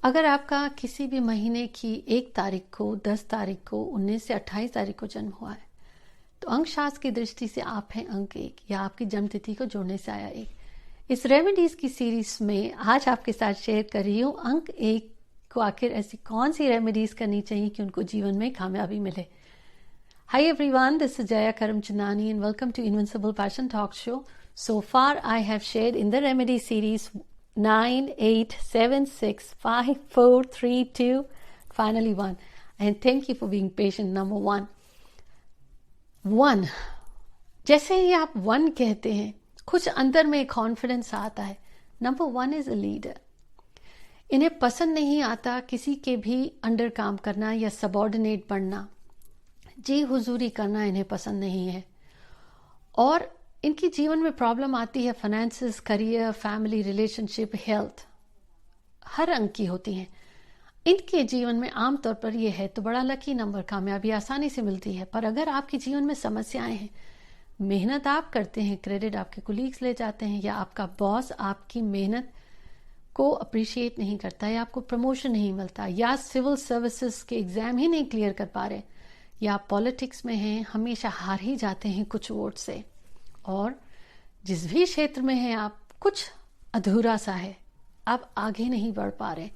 अगर आपका किसी भी महीने की 1 तारीख को, 10 तारीख को, 19 से 28 तारीख को जन्म हुआ है, तो अंक शास्त्र की दृष्टि से आप हैं अंक 1 या आपकी जन्म तिथि को जोड़ने से आया 1। इस रेमेडीज की सीरीज में आज आपके साथ शेयर कर रही हूँ अंक 1 को आखिर ऐसी कौन सी रेमेडीज करनी चाहिए कि उनको जीवन में कामयाबी मिले। Hi everyone, this is Jaya Karamchandani and welcome to Invincible Passion Talk Show. So far I have shared in the remedy series 9, 8, 7, 6, 5, 4, 3, 2, finally 1. And thank you for being patient. Number 1. 1. जैसे ही आप 1 कहते हैं, कुछ अंदर में कॉन्फिडेंस आता है। Number 1 is a leader. इन्हें पसंद नहीं आता किसी के भी अंडर काम करना या सबऑर्डिनेट बनना, जी हुजूरी करना इन्हें पसंद नहीं है। और इनकी जीवन में प्रॉब्लम आती है finances, career, family, relationship, health, हर अंक की होती हैं। इनके जीवन में आमतौर पर यह है तो बड़ा लकी नंबर, कामयाबी आसानी से मिलती है। पर अगर आपके जीवन में समस्याएं हैं, मेहनत आप करते हैं, क्रेडिट आपके कुलीग्स ले जाते हैं, या आपका बॉस आपकी मेहनत को अप्रिशिएट नहीं करता, या आपको प्रमोशन नहीं मिलता, या सिविल सर्विसेज के एग्जाम ही नहीं क्लियर कर पा रहे, या आप पॉलिटिक्स में हैं, हमेशा हार ही जाते हैं कुछ वोट से, और जिस भी क्षेत्र में हैं आप कुछ अधूरा सा है, आप आगे नहीं बढ़ पा रहे,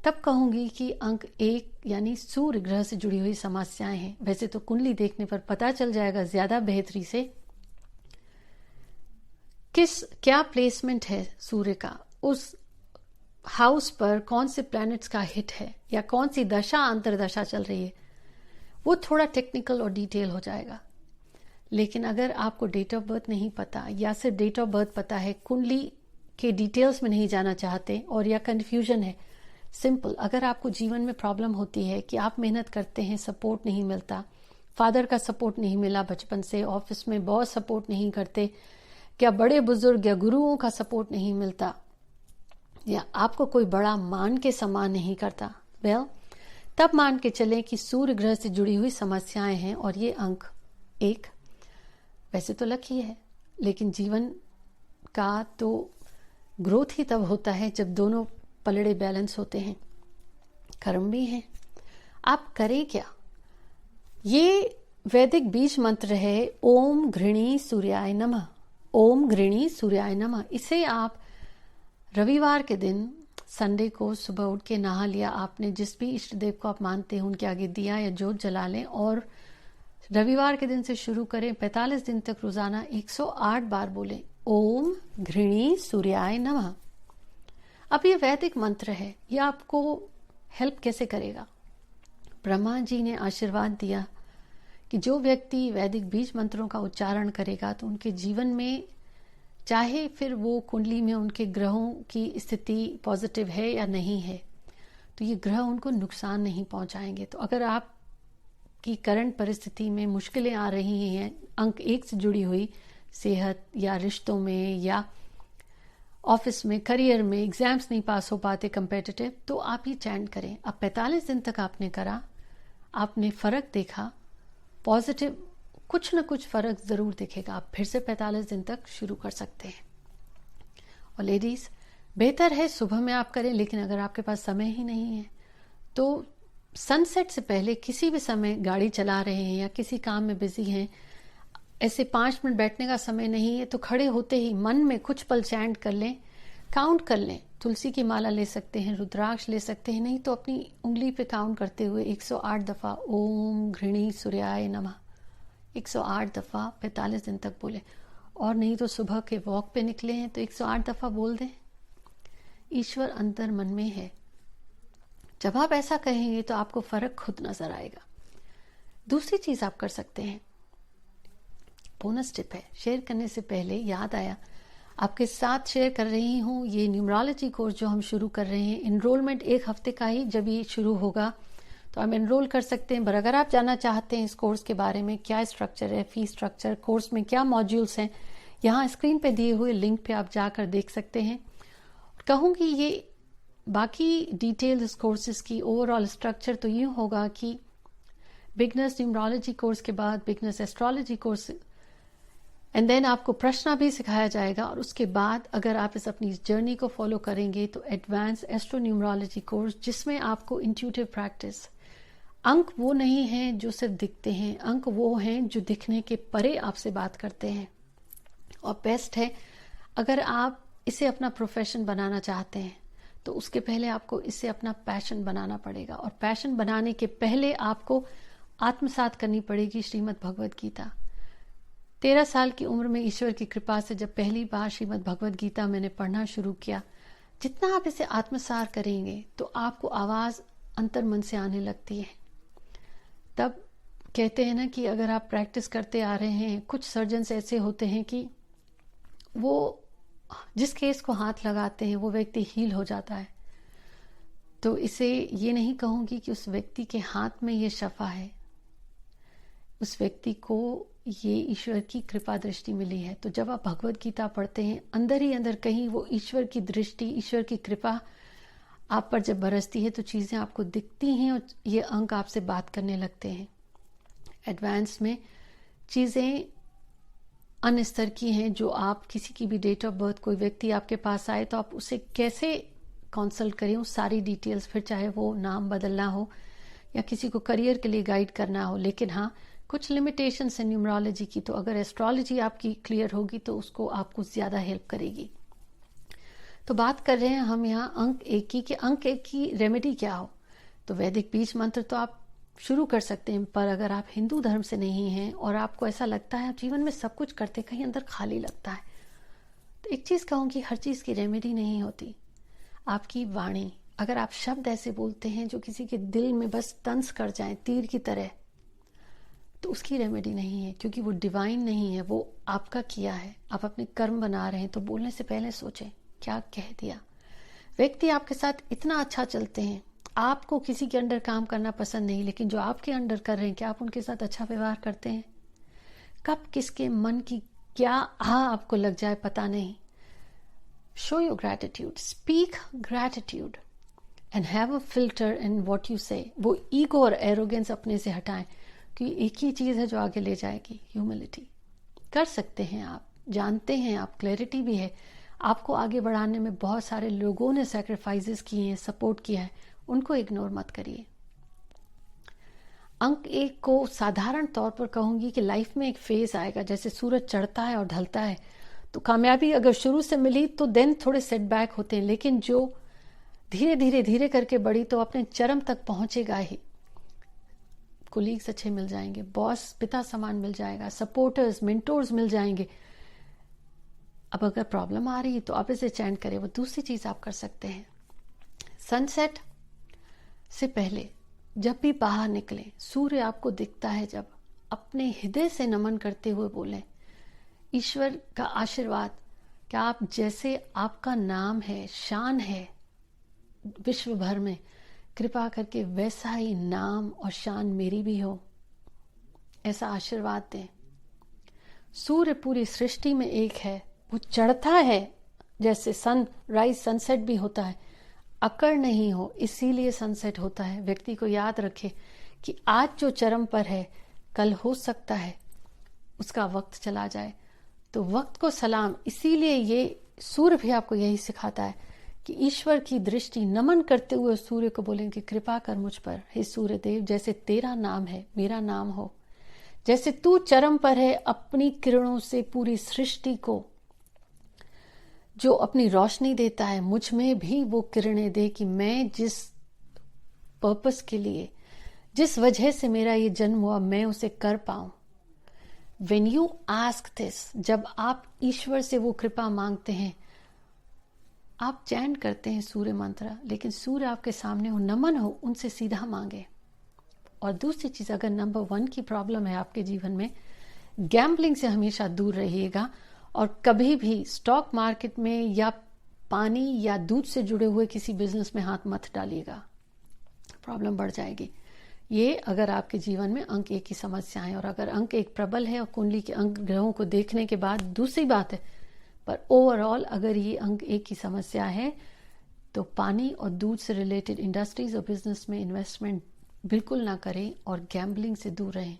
तब कहूंगी कि अंक 1 यानी सूर्य ग्रह से जुड़ी हुई समस्याएं हैं। वैसे तो कुंडली देखने पर पता चल जाएगा ज्यादा बेहतरी से क्या प्लेसमेंट है सूर्य का, उस हाउस पर कौन से प्लैनेट्स का हिट है, या कौन सी दशा अंतरदशा चल रही है, वो थोड़ा टेक्निकल और डिटेल हो जाएगा। लेकिन अगर आपको डेट ऑफ बर्थ नहीं पता, या सिर्फ डेट ऑफ बर्थ पता है, कुंडली के डिटेल्स में नहीं जाना चाहते, और या कंफ्यूजन है, सिंपल, अगर आपको जीवन में प्रॉब्लम होती है कि आप मेहनत करते हैं, सपोर्ट नहीं मिलता, फादर का सपोर्ट नहीं मिला बचपन से, ऑफिस में बॉस सपोर्ट नहीं करते, क्या बड़े बुजुर्ग या गुरुओं का सपोर्ट नहीं मिलता, या आपको कोई बड़ा मान के सम्मान नहीं करता, तब मान के चलें कि सूर्य ग्रह से जुड़ी हुई समस्याएं हैं। और ये अंक 1 वैसे तो लकी है, लेकिन जीवन का तो ग्रोथ ही तब होता है जब दोनों पलड़े बैलेंस होते हैं, कर्म भी हैं। आप करें क्या? ये वैदिक बीज मंत्र है, ओम घृणी सूर्याय नमः। ओम घृणी सूर्याय नमः, इसे आप रविवार के दिन, संडे को सुबह उठ के नहा लिया आपने, जिस भी इष्ट देव को आप मानते हैं उनके आगे दिया या जोत जला लें, और रविवार के दिन से शुरू करें। 45 दिन तक रोजाना 108 बार बोलें ओम घृणी सूर्याय नमः। अब ये वैदिक मंत्र है, ये आपको हेल्प कैसे करेगा? ब्रह्मा जी ने आशीर्वाद दिया कि जो व्यक्ति वैदिक बीज मंत्रों का उच्चारण करेगा तो उनके जीवन में, चाहे फिर वो कुंडली में उनके ग्रहों की स्थिति पॉजिटिव है या नहीं है, तो ये ग्रह उनको नुकसान नहीं पहुंचाएंगे। तो अगर आपकी करंट परिस्थिति में मुश्किलें आ रही हैं अंक 1 से जुड़ी हुई, सेहत या रिश्तों में या ऑफिस में, करियर में, एग्जाम्स नहीं पास हो पाते कम्पिटिटिव, तो आप ये चैंट करें। अब 45 दिन तक आपने करा, आपने फर्क देखा, पॉजिटिव कुछ न कुछ फर्क जरूर दिखेगा। आप फिर से 45 दिन तक शुरू कर सकते हैं। और लेडीज, बेहतर है सुबह में आप करें, लेकिन अगर आपके पास समय ही नहीं है तो सनसेट से पहले किसी भी समय, गाड़ी चला रहे हैं या किसी काम में बिजी हैं, ऐसे 5 मिनट बैठने का समय नहीं है तो खड़े होते ही मन में कुछ पल चैंट कर लें, काउंट कर लें। तुलसी की माला ले सकते हैं, रुद्राक्ष ले सकते हैं, नहीं तो अपनी उंगली पे काउंट करते हुए 108 दफा ओम घृणी सूर्याय नमः 108 दफा 45 दिन तक बोले। और नहीं तो सुबह के वॉक पे निकले हैं तो 108 दफा बोल दें। ईश्वर अंतर मन में है। जब आप ऐसा कहेंगे तो आपको फर्क खुद नजर आएगा। दूसरी चीज आप कर सकते हैं, बोनस टिप है, शेयर करने से पहले याद आया, आपके साथ शेयर कर रही हूँ ये न्यूमरोलॉजी कोर्स जो हम शुरू कर रहे हैं। इनरोलमेंट 1 हफ्ते का ही जब ये शुरू होगा तो आप एनरोल कर सकते हैं। पर अगर आप जानना चाहते हैं इस कोर्स के बारे में, क्या स्ट्रक्चर है, फी स्ट्रक्चर, कोर्स में क्या मॉड्यूल्स हैं, यहाँ स्क्रीन पे दिए हुए लिंक पे आप जाकर देख सकते हैं। कहूँगी ये बाकी डिटेल इस कोर्सेज की ओवरऑल स्ट्रक्चर तो यूँ होगा कि बिगनर्स न्यूमरोलॉजी कोर्स के बाद beginners astrology course and then आपको प्रश्न भी सिखाया जाएगा, और उसके बाद अगर आप इस अपनी जर्नी को फॉलो करेंगे तो एडवांस एस्ट्रोन्यूमरोलॉजी कोर्स, जिसमें आपको इंट्यूटिव प्रैक्टिस, अंक वो नहीं हैं जो सिर्फ दिखते हैं, अंक वो हैं जो दिखने के परे आपसे बात करते हैं। और बेस्ट है अगर आप इसे अपना प्रोफेशन बनाना चाहते हैं तो उसके पहले आपको इसे अपना पैशन बनाना पड़ेगा, और पैशन बनाने के पहले आपको आत्मसात करनी पड़ेगी श्रीमद् भगवद गीता। 13 साल की उम्र में ईश्वर की कृपा से जब पहली बार श्रीमद् भगवद गीता मैंने पढ़ना शुरू किया, जितना आप इसे आत्मसार करेंगे तो आपको आवाज अंतर मन से आने लगती है। तब कहते हैं ना कि अगर आप प्रैक्टिस करते आ रहे हैं, कुछ सर्जन्स ऐसे होते हैं कि वो जिस केस को हाथ लगाते हैं वो व्यक्ति हील हो जाता है। तो इसे ये नहीं कहूंगी कि उस व्यक्ति के हाथ में ये शफा है, उस व्यक्ति को ये ईश्वर की कृपा दृष्टि मिली है। तो जब आप भगवद गीता पढ़ते हैं, अंदर ही अंदर कहीं वो ईश्वर की दृष्टि, ईश्वर की कृपा आप पर जब बरसती है तो चीजें आपको दिखती हैं और ये अंक आपसे बात करने लगते हैं। एडवांस में चीजें अन्य स्तर की हैं, जो आप किसी की भी डेट ऑफ बर्थ, कोई व्यक्ति आपके पास आए तो आप उसे कैसे कंसल्ट करें, उस सारी डिटेल्स, फिर चाहे वो नाम बदलना हो या किसी को करियर के लिए गाइड करना हो। लेकिन हाँ, कुछ लिमिटेशंस है न्यूमरोलॉजी की, तो अगर एस्ट्रोलॉजी आपकी क्लियर होगी तो उसको आपको ज्यादा हेल्प करेगी। तो बात कर रहे हैं हम यहाँ अंक 1 की, कि अंक 1 की रेमेडी क्या हो। तो वैदिक बीज मंत्र तो आप शुरू कर सकते हैं, पर अगर आप हिंदू धर्म से नहीं हैं और आपको ऐसा लगता है आप जीवन में सब कुछ करते कहीं अंदर खाली लगता है, तो एक चीज कहूंगी, हर चीज की रेमेडी नहीं होती। आपकी वाणी, अगर आप शब्द ऐसे बोलते हैं जो किसी के दिल में बस तंस कर जाएं तीर की तरह, तो उसकी रेमेडी नहीं है, क्योंकि वो डिवाइन नहीं है, वो आपका किया है। आप अपने कर्म बना रहे हैं तो बोलने से पहले सोचें क्या कह दिया। व्यक्ति आपके साथ इतना अच्छा चलते हैं, आपको किसी के अंडर काम करना पसंद नहीं, लेकिन जो आपके अंडर कर रहे हैं, क्या आप उनके साथ अच्छा व्यवहार करते हैं? कब किसके मन की क्या आपको लग जाए पता नहीं। Show your gratitude, speak gratitude and have a filter in what you से। वो ईगो और एरोगेंस अपने से हटाएं, क्योंकि एक ही चीज है जो आगे ले जाएगी, ह्यूमिलिटी। कर सकते हैं आप, जानते हैं आप, क्लैरिटी भी है, आपको आगे बढ़ाने में बहुत सारे लोगों ने सैक्रिफाइसेस किए हैं, सपोर्ट किया है, उनको इग्नोर मत करिए। अंक 1 को साधारण तौर पर कहूंगी कि लाइफ में एक फेज आएगा, जैसे सूरज चढ़ता है और ढलता है, तो कामयाबी अगर शुरू से मिली तो देन थोड़े सेटबैक होते हैं, लेकिन जो धीरे धीरे धीरे करके बढ़ी तो अपने चरम तक पहुंचेगा ही। कोलीग्स अच्छे मिल जाएंगे, बॉस पिता समान मिल जाएगा, सपोर्टर्स, मेंटोर्स मिल जाएंगे। अब अगर प्रॉब्लम आ रही है तो आप इसे चैंट करें। वो दूसरी चीज आप कर सकते हैं, सनसेट से पहले जब भी बाहर निकले, सूर्य आपको दिखता है, जब अपने हृदय से नमन करते हुए बोलें ईश्वर का आशीर्वाद, क्या आप जैसे आपका नाम है, शान है विश्व भर में, कृपा करके वैसा ही नाम और शान मेरी भी हो, ऐसा आशीर्वाद दें। सूर्य पूरी सृष्टि में एक है, वो चढ़ता है जैसे सनराइज सनसेट भी होता है, अकड़ नहीं हो इसीलिए सनसेट होता है। व्यक्ति को याद रखे कि आज जो चरम पर है, कल हो सकता है उसका वक्त चला जाए, तो वक्त को सलाम। इसीलिए ये सूर्य भी आपको यही सिखाता है कि ईश्वर की दृष्टि नमन करते हुए सूर्य को बोलेंगे कृपा कर मुझ पर, हे सूर्य देव, जैसे तेरा नाम है मेरा नाम हो, जैसे तू चरम पर है, अपनी किरणों से पूरी सृष्टि को जो अपनी रोशनी देता है, मुझ में भी वो किरणें दे कि मैं जिस पर्पस के लिए, जिस वजह से मेरा ये जन्म हुआ, मैं उसे कर पाऊं। When you ask this, जब आप ईश्वर से वो कृपा मांगते हैं, आप चैंट करते हैं सूर्य मंत्र, लेकिन सूर्य आपके सामने हो, नमन हो, उनसे सीधा मांगे। और दूसरी चीज, अगर नंबर 1 की प्रॉब्लम है आपके जीवन में, गैम्बलिंग से हमेशा दूर रहिएगा, और कभी भी स्टॉक मार्केट में या पानी या दूध से जुड़े हुए किसी बिजनेस में हाथ मत डालिएगा, प्रॉब्लम बढ़ जाएगी। ये अगर आपके जीवन में अंक 1 की समस्या है, और अगर अंक 1 प्रबल है और कुंडली के अंक ग्रहों को देखने के बाद दूसरी बात है, पर ओवरऑल अगर ये अंक 1 की समस्या है तो पानी और दूध से रिलेटेड इंडस्ट्रीज और बिजनेस में इन्वेस्टमेंट बिल्कुल ना करें और गैम्बलिंग से दूर रहें।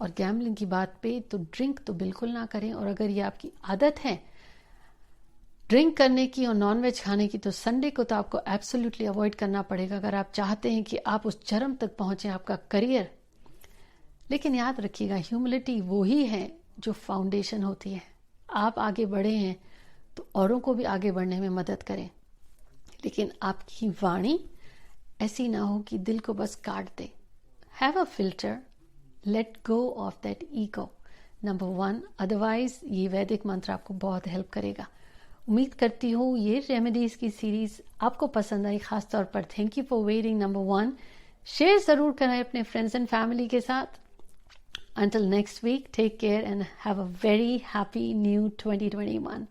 और गैम्बलिंग की बात पे तो ड्रिंक तो बिल्कुल ना करें, और अगर ये आपकी आदत है ड्रिंक करने की और नॉनवेज खाने की तो संडे को तो आपको एब्सोल्युटली अवॉइड करना पड़ेगा अगर आप चाहते हैं कि आप उस चरम तक पहुंचे आपका करियर। लेकिन याद रखिएगा, ह्यूमिलिटी वो ही है जो फाउंडेशन होती है। आप आगे बढ़े हैं तो औरों को भी आगे बढ़ने में मदद करें, लेकिन आपकी वाणी ऐसी ना हो कि दिल को बस काट दे। Have a filter, let go of that ego, number 1। Otherwise ये वैदिक मंत्र आपको बहुत हेल्प करेगा। उम्मीद करती हूँ ये रेमेडीज की सीरीज आपको पसंद आई, खासतौर पर thank you for waiting. Number 1, share जरूर करें अपने फ्रेंड्स एंड फैमिली के साथ। Until next week, take care and have a very happy new 2021.